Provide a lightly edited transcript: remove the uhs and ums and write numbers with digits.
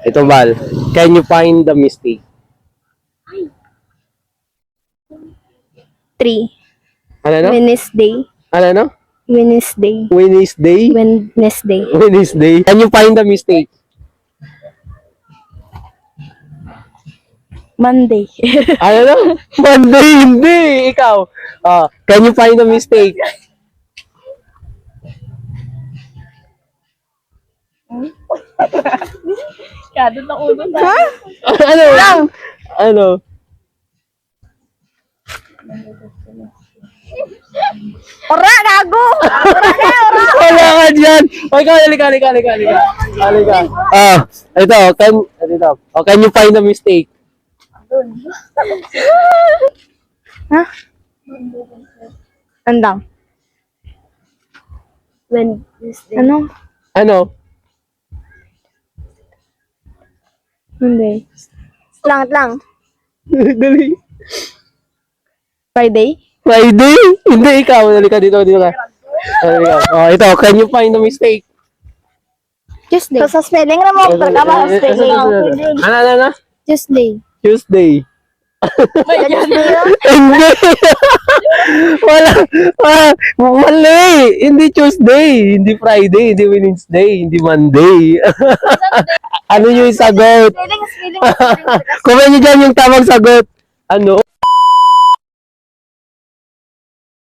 Ito, Val. Can you find the mistake? 3. Ano, no? Wednesday. Ano, no? Wednesday. Wednesday? Wednesday. Wednesday. Can you find the mistake? Monday. Ano, no? Monday, hindi. Ikaw. Can you find the mistake? Kado na ulo na. Ano? Ano? Ora, gago! Wala ka dyan. Ikaw, halika. Ito, can you find the mistake? Ha? Andang. Wednesday. Ano? Ano? Monday. Lang. Dali. Friday? Friday? Hindi, ikaw. Halika dito ka. Ito, can you find the mistake? Tuesday. So, sa spelling na mo, talaga ba sa spelling? Ano? Tuesday. Tuesday. Hindi. Mali. Hindi Tuesday. Hindi Friday. Hindi Wednesday. Hindi Monday. Ano yung sagot? Spelling. Comment nyo dyan yung tamang sagot. Ano?